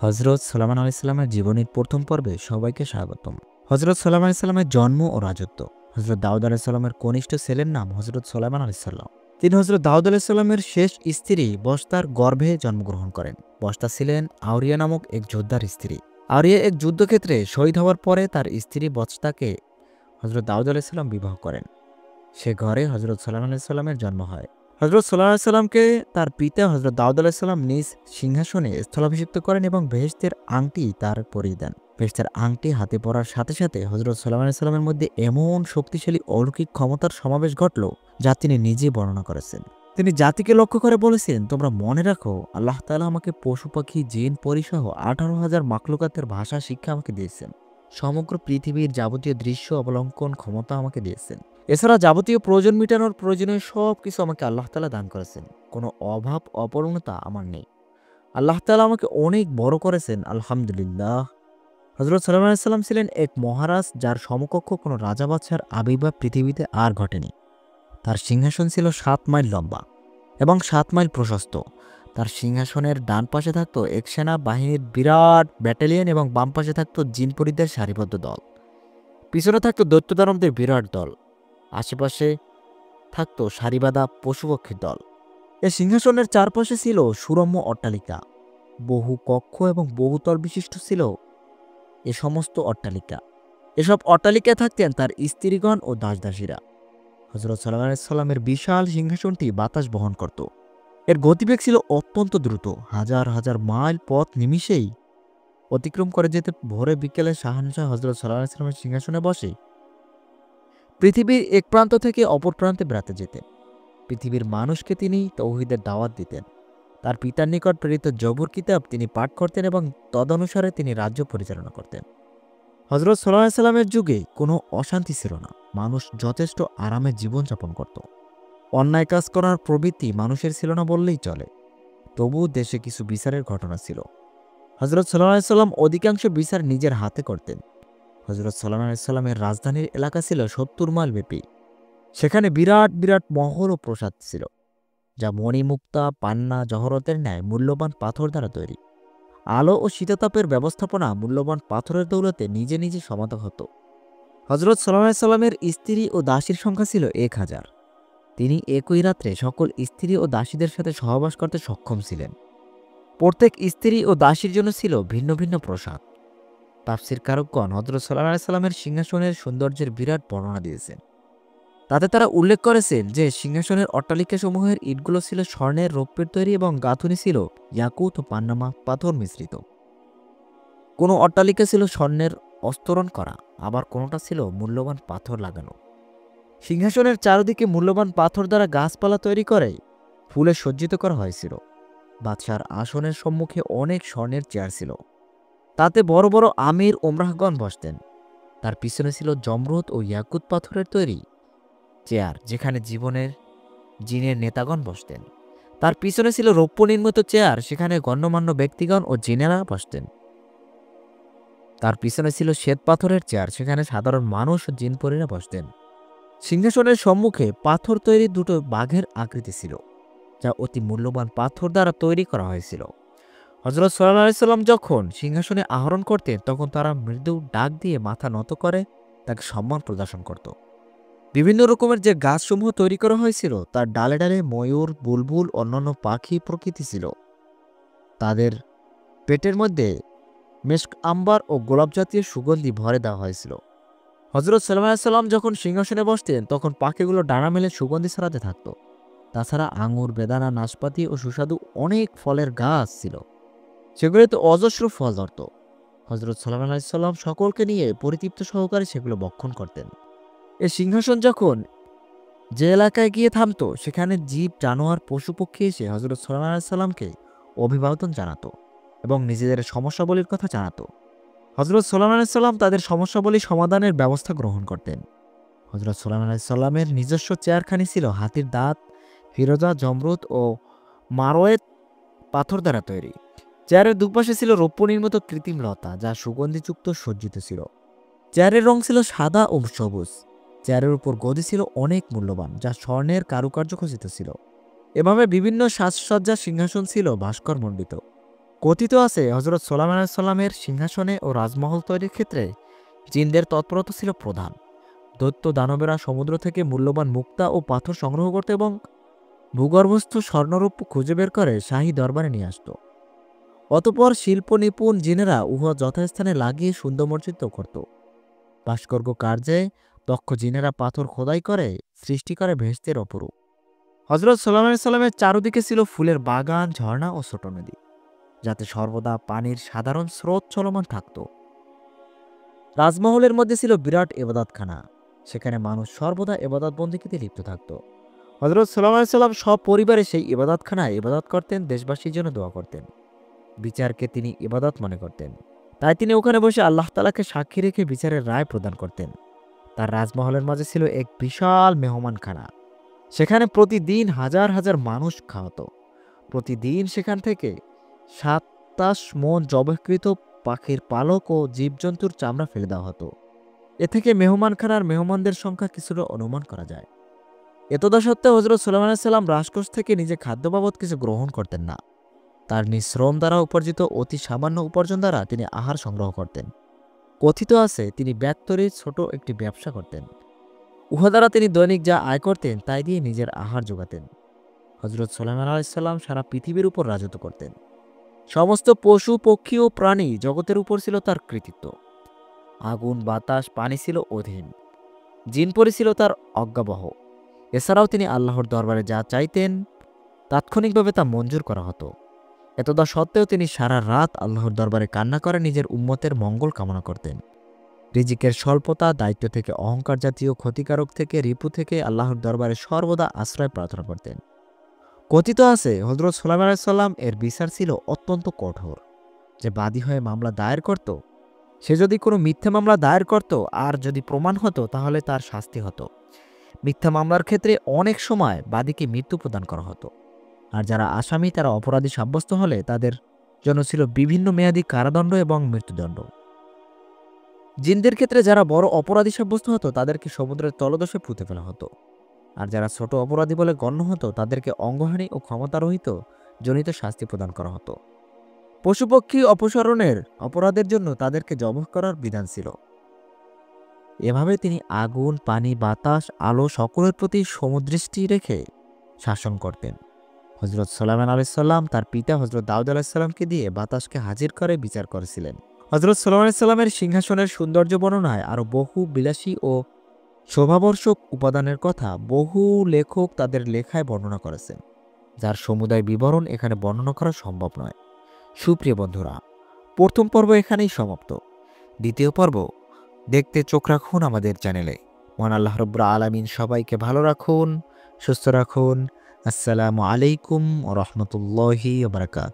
হযরত সুলাইমান আলাইহিস সালামের জীবনীর প্রথম পর্বে সবাইকে স্বাগতম। হযরত সুলাইমান আলাইহিস সালামের জন্ম ও রাজত্ব। হযরত দাউদ আলাইহিস সালামের কনিষ্ঠ ছেলের নাম হযরত সুলাইমান আলাইহিস সালাম। তিনি হযরত দাউদ আলাইহিস সালামের শেষ স্ত্রী বস্তার গর্ভে জন্মগ্রহণ করেন। বস্তা ছিলেন আউরিয়া নামক এক যোদ্ধার স্ত্রী। আউরিয়া এক যুদ্ধক্ষেত্রে শহীদ হওয়ার পরে তার স্ত্রী বস্তাকে হযরত দাউদ আলাইহিস সালাম বিবাহ করেন। সে ঘরে হযরত সুলাইমান আলাইহিস সালামের জন্ম হয়। হযরত সুলাইমান আলাইহিস সালামকে তার পিতা হযরত দাউদ আলাইহিস সালাম নিজ সিংহাসনে স্থলাভিষিক্ত করেন এবং বেহেশতের আংটি তার পরিয়ে দেন। বেহেশতের আংটি হাতে পরার সাথে সাথে হযরত সুলাইমান আলাইহিস সালামের মধ্যে এমন শক্তিশালী অলৌকিক ক্ষমতার সমাবেশ ঘটল, যা তিনি নিজেই বর্ণনা করেছেন। তিনি জাতিকে লক্ষ্য করে বলেছেন, তোমরা মনে রাখো, আল্লাহ তাআলা আমাকে পশু পাখি জিন পরিসহ 18,000 মাখলুকাতের ভাষা শিক্ষা আমাকে দিয়েছেন। সমগ্র পৃথিবীর যাবতীয় দৃশ্য অবলম্বন ক্ষমতা আমাকে দিয়েছেন। এছাড়া যাবতীয় প্রয়োজন মেটানোর প্রয়োজনীয় সব কিছু আমাকে আল্লাহ তাআলা দান করেছেন। কোনো অভাব অপূর্ণতা আমার নেই। আল্লাহ তাআলা আমাকে অনেক বড় করেছেন, আলহামদুলিল্লাহ। হযরত সুলাইমান আলাইহিস সালাম ছিলেন এক মহারাজ, যার সমকক্ষ কোনো রাজা বাদশার আবির্ভাব পৃথিবীতে আর ঘটেনি। তার সিংহাসন ছিল 7 মাইল লম্বা এবং 7 মাইল প্রশস্ত। তার সিংহাসনের ডান পাশে থাকত এক সেনা বাহিনীর বিরাট ব্যাটালিয়ন এবং বাম পাশে থাকত জিনপরিদের সারিবদ্ধ দল। পিছনে থাকত দৈত্যদানবদের বিরাট দল। আশেপাশে থাকত সারিবাঁধা পশুপক্ষীর দল। এ সিংহাসনের চারপাশে ছিল সুরম্য অট্টালিকা। বহু কক্ষ এবং বহুতল বিশিষ্ট ছিল এ সমস্ত অট্টালিকা। এসব অট্টালিকায় থাকতেন তার স্ত্রীগণ ও দাসদাসীরা। হযরত সুলাইমান আলাইহিস সালামের বিশাল সিংহাসনটি বাতাস বহন করত। এর গতিবেগ ছিল অত্যন্ত দ্রুত। হাজার হাজার মাইল পথ নিমিষেই অতিক্রম করে যেতে ভোরে বিকেলে শাহনশাহ হযরত সুলাইমান আলাইহিস সালামের সিংহাসনে বসে পৃথিবীর এক প্রান্ত থেকে অপর প্রান্তে বেড়াতে যেতেন। পৃথিবীর মানুষকে তিনি তৌহিদের দাওয়াত দিতেন। তার পিতার নিকট প্রেরিত জবুর কিতাব তিনি পাঠ করতেন এবং তদনুসারে তিনি রাজ্য পরিচালনা করতেন। হযরত সুলাইমান আলাইহিস সালামের যুগে কোনো অশান্তি ছিল না। মানুষ যথেষ্ট আরামে জীবনযাপন করত। অন্যায় কাজ করার প্রবৃত্তি মানুষের ছিল না বললেই চলে। তবু দেশে কিছু বিচারের ঘটনা ছিল। হযরত সুলাইমান আলাইহিস সালাম অধিকাংশ বিচার নিজের হাতে করতেন। হযরত সুলাইমান আলাইহিস সালামের রাজধানীর এলাকা ছিল 70 মাইল ব্যাপী। সেখানে বিরাট বিরাট মহল ও প্রাসাদ ছিল, যা মণিমুক্তা, পান্না, জহরতের ন্যায় মূল্যবান পাথর দ্বারা তৈরি। আলো ও শীতাতাপের ব্যবস্থাপনা মূল্যবান পাথরের দৌলতে নিজে নিজে সমাধা হতো। হযরত সুলাইমান আলাইহিস সালামের স্ত্রী ও দাসীর সংখ্যা ছিল 1000। তিনি একই রাত্রে সকল স্ত্রী ও দাসীদের সাথে সহবাস করতে সক্ষম ছিলেন। প্রত্যেক স্ত্রী ও দাসীর জন্য ছিল ভিন্ন ভিন্ন প্রসাদ। তাফসীর কারকগণ হযরত সুলাইমান আলাইহিস সালামের সিংহাসনের সৌন্দর্যের বিরাট বর্ণনা দিয়েছেন। তাতে তারা উল্লেখ করেছেন যে সিংহাসনের অট্টালিকাসমূহের ইটগুলো ছিল স্বর্ণের, রৌপ্যের তৈরি এবং গাঁথুনি ছিল ইয়াকুত ও পান্নামা পাথর মিশ্রিত। কোনো অট্টালিকা ছিল স্বর্ণের অস্তরণ করা, আবার কোনোটা ছিল মূল্যবান পাথর লাগানো। সিংহাসনের চারদিকে মূল্যবান পাথর দ্বারা গাছপালা তৈরি করে ফুলে সজ্জিত করা হয়েছিল। বাদশার আসনের সম্মুখে অনেক স্বর্ণের চেয়ার ছিল। তাতে বড় বড় আমির ওমরাহগণ বসতেন। তার পিছনে ছিল জমরুদ ও ইয়াকুত পাথরের তৈরি চেয়ার, যেখানে জিনের নেতাগণ বসতেন। তার পিছনে ছিল রৌপ্য নির্মিত চেয়ার, সেখানে গণ্যমান্য ব্যক্তিগণ ও জিনেরা বসতেন। তার পিছনে ছিল শ্বেত পাথরের চেয়ার, সেখানে সাধারণ মানুষ ও জিনপরীরা বসতেন। সিংহাসনের সম্মুখে পাথর তৈরি দুটো বাঘের আকৃতি ছিল, যা অতি মূল্যবান পাথর দ্বারা তৈরি করা হয়েছিল। হযরত সুলাইমান আলাইহিস সালাম যখন সিংহাসনে আরোহণ করতেন, তখন তারা মৃদু ডাক দিয়ে মাথা নত করে তাকে সম্মান প্রদর্শন করত। বিভিন্ন রকমের যে গাছসমূহ তৈরি করা হয়েছিল, তার ডালে ডালে ময়ূর, বুলবুল, অন্যান্য পাখি প্রকৃতি ছিল। তাদের পেটের মধ্যে মেশক, আম্বার ও গোলাপ জাতীয় সুগন্ধি ভরে দেওয়া হয়েছিল। হযরত সুলাইমান আলাইহিস সালাম যখন সিংহাসনে বসতেন, তখন পাখিগুলো ডানা মেলে সুগন্ধি ছড়াতে থাকত। তাছাড়া আঙুর, বেদানা, নাশপাতি ও সুস্বাদু অনেক ফলের গাছ ছিল, সেগুলোতে অজস্র ফল ধরত। হযরত সুলাইমান আলাইহিস সালাম সকলকে নিয়ে পরিতৃপ্ত সহকারে সেগুলো ভক্ষণ করতেন। এ সিংহাসন যখন যে এলাকায় গিয়ে থামত, সেখানে জীব, জানোয়ার, পশু পক্ষী এসে হযরত সুলাইমান আলাইহিস সালামকে অভিবাদন জানাতো এবং নিজেদের সমস্যাবলীর কথা জানাতো। হযরত সুলাইমান আলাইহিস সালাম তাদের সমস্যাবলী সমাধানের ব্যবস্থা গ্রহণ করতেন। হযরত সুলাইমান আলাইহিস সালামের নিজস্ব চেয়ারখানি ছিল হাতির দাঁত, ফিরোজা, জমরুদ ও মারোয়েত পাথর দ্বারা তৈরি। চেয়ারের দুপাশে ছিল রৌপ্য নির্মিত কৃত্রিম লতা, যা সুগন্ধিযুক্ত সজ্জিত ছিল। চেয়ারের রং ছিল সাদা ও সবুজ। চেয়ারের উপর গদি ছিল অনেক মূল্যবান, যা স্বর্ণের কারুকার্য খচিত ছিল। এভাবে বিভিন্ন সাজসজ্জা সিংহাসন ছিল ভাস্কর মণ্ডিত। কথিত আছে হযরত সুলাইমান আলাইহিস সালামের সিংহাসনে ও রাজমহল তৈরির ক্ষেত্রে জিনদের তৎপরতা ছিল প্রধান। দৈত্য দানবেরা সমুদ্র থেকে মূল্যবান মুক্তা ও পাথর সংগ্রহ করত এবং ভূগর্ভস্থ স্বর্ণরূপ খুঁজে বের করে শাহী দরবারে নিয়ে আসত। অতঃপর শিল্প নিপুণ জিনেরা উহা যথাস্থানে লাগিয়ে সুন্দরমর্জিত করত। ভাস্কর্য কার্যে দক্ষ জিনেরা পাথর খোদাই করে সৃষ্টি করে ভেস্তের অপরূপ। হযরত সুলাইমান আলাইহিস সালামের চারদিকে ছিল ফুলের বাগান, ঝর্ণা ও ছোট নদী, যাতে সর্বদা পানির সাধারণ স্রোত চলমান থাকত। রাজমহলের মধ্যে ছিল বিরাট ইবাদতখানা, সেখানে মানুষ সর্বদা ইবাদত বন্দেগীতে লিপ্ত থাকত। হযরত সুলাইমান আলাইহিস সালাম সপরিবারে সেই ইবাদতখানায় ইবাদত করতেন, দেশবাসীর জন্য দোয়া করতেন। বিচারকে তিনি ইবাদত মনে করতেন, তাই তিনি ওখানে বসে আল্লাহ তাআলাকে সাক্ষী রেখে বিচারের রায় প্রদান করতেন। তার রাজমহলের মাঝে ছিল এক বিশাল মেহমানখানা, সেখানে প্রতিদিন হাজার হাজার মানুষ খাওয়াতো। প্রতিদিন সেখান থেকে ২৭ মণ জবাইকৃত পাখির পালক ও জীবজন্তুর চামড়া ফেলে দেওয়া হতো। এ থেকে মেহমানখানার মেহমানদের সংখ্যা কিছুটা অনুমান করা যায়। এতদা সত্ত্বেও হযরত সুলাইমান আলাইহিস সালাম রাজকোষ থেকে নিজে খাদ্য বাবদ কিছু গ্রহণ করতেন না। তার নিজ শ্রম দ্বারা উপার্জিত অতি সামান্য উপার্জন দ্বারা তিনি আহার সংগ্রহ করতেন। কথিত আছে তিনি ব্যাত্তরির ছোট একটি ব্যবসা করতেন। উহা দ্বারা তিনি দৈনিক যা আয় করতেন তাই দিয়ে নিজের আহার যোগাতেন। হযরত সুলাইমান আলাইহিস সালাম সারা পৃথিবীর উপর রাজত্ব করতেন। সমস্ত পশু পক্ষী ও প্রাণী জগতের উপর ছিল তার কৃতিত্ব। আগুন, বাতাস, পানি ছিল অধীন। জিনপরি ছিল তার অজ্ঞাবহ। এছাড়াও তিনি আল্লাহর দরবারে যা চাইতেন তাৎক্ষণিকভাবে তা মঞ্জুর করা হতো। এতদা সত্ত্বেও তিনি সারা রাত আল্লাহর দরবারে কান্না করে নিজের উম্মতের মঙ্গল কামনা করতেন। রিজিকের স্বল্পতা, দায়িত্ব থেকে অহংকার জাতীয় ক্ষতিকারক থেকে, রিপু থেকে আল্লাহর দরবারে সর্বদা আশ্রয় প্রার্থনা করতেন। কথিত আছে হযরত সুলাইমান আলাইহিস সালাম এর বিচার ছিল অত্যন্ত কঠোর। যে বাদী হয়ে মামলা দায়ের করত, সে যদি কোনো মিথ্যা মামলা দায়ের করত আর যদি প্রমাণ হতো তাহলে তার শাস্তি হতো। মিথ্যা মামলার ক্ষেত্রে অনেক সময় বাদীকে মৃত্যু প্রদান করা হতো, আর যারা আসামি তারা অপরাধী সাব্যস্ত হলে তাদের জন্য ছিল বিভিন্ন মেয়াদী কারাদণ্ড এবং মৃত্যুদণ্ড। জিনদের ক্ষেত্রে যারা বড় অপরাধী সাব্যস্ত হতো তাদেরকে সমুদ্রের তলদেশে পুঁতে ফেলা হতো, আর যারা ছোট অপরাধী বলে গণ্য হতো তাদেরকে অঙ্গহানি ও ক্ষমতারহিত জনিত শাস্তি প্রদান করা হতো। পশুপক্ষী অপসারণের অপরাধের জন্য তাদেরকে জবহ করার বিধান ছিল। এভাবে তিনি আগুন, পানি, বাতাস, আলো সকলের প্রতি সমদৃষ্টি রেখে শাসন করতেন। হযরত সুলাইমান আলাইহিস সালাম তার পিতা হযরত দাউদ আলাইহিস সালামকে দিয়ে বাতাসকে হাজির করে বিচার করেছিলেন। হযরত সুলাইমান আলাইহিস সালামের সিংহাসনের সৌন্দর্য বর্ণনায় আরও বহু বিলাসী ও শোভাবর্ষক উপাদানের কথা বহু লেখক তাদের লেখায় বর্ণনা করেছেন, যার সমুদায় বিবরণ এখানে বর্ণনা করা সম্ভব নয়। সুপ্রিয় বন্ধুরা, প্রথম পর্ব এখানেই সমাপ্ত। দ্বিতীয় পর্ব দেখতে চোখ রাখুন আমাদের চ্যানেলে। মহান আল্লাহ রাব্বুল আলামিন সবাইকে ভালো রাখুন, সুস্থ রাখুন। আসসালামু আলাইকুম ওয়া রাহমাতুল্লাহি ওয়া বারাকাতুহু।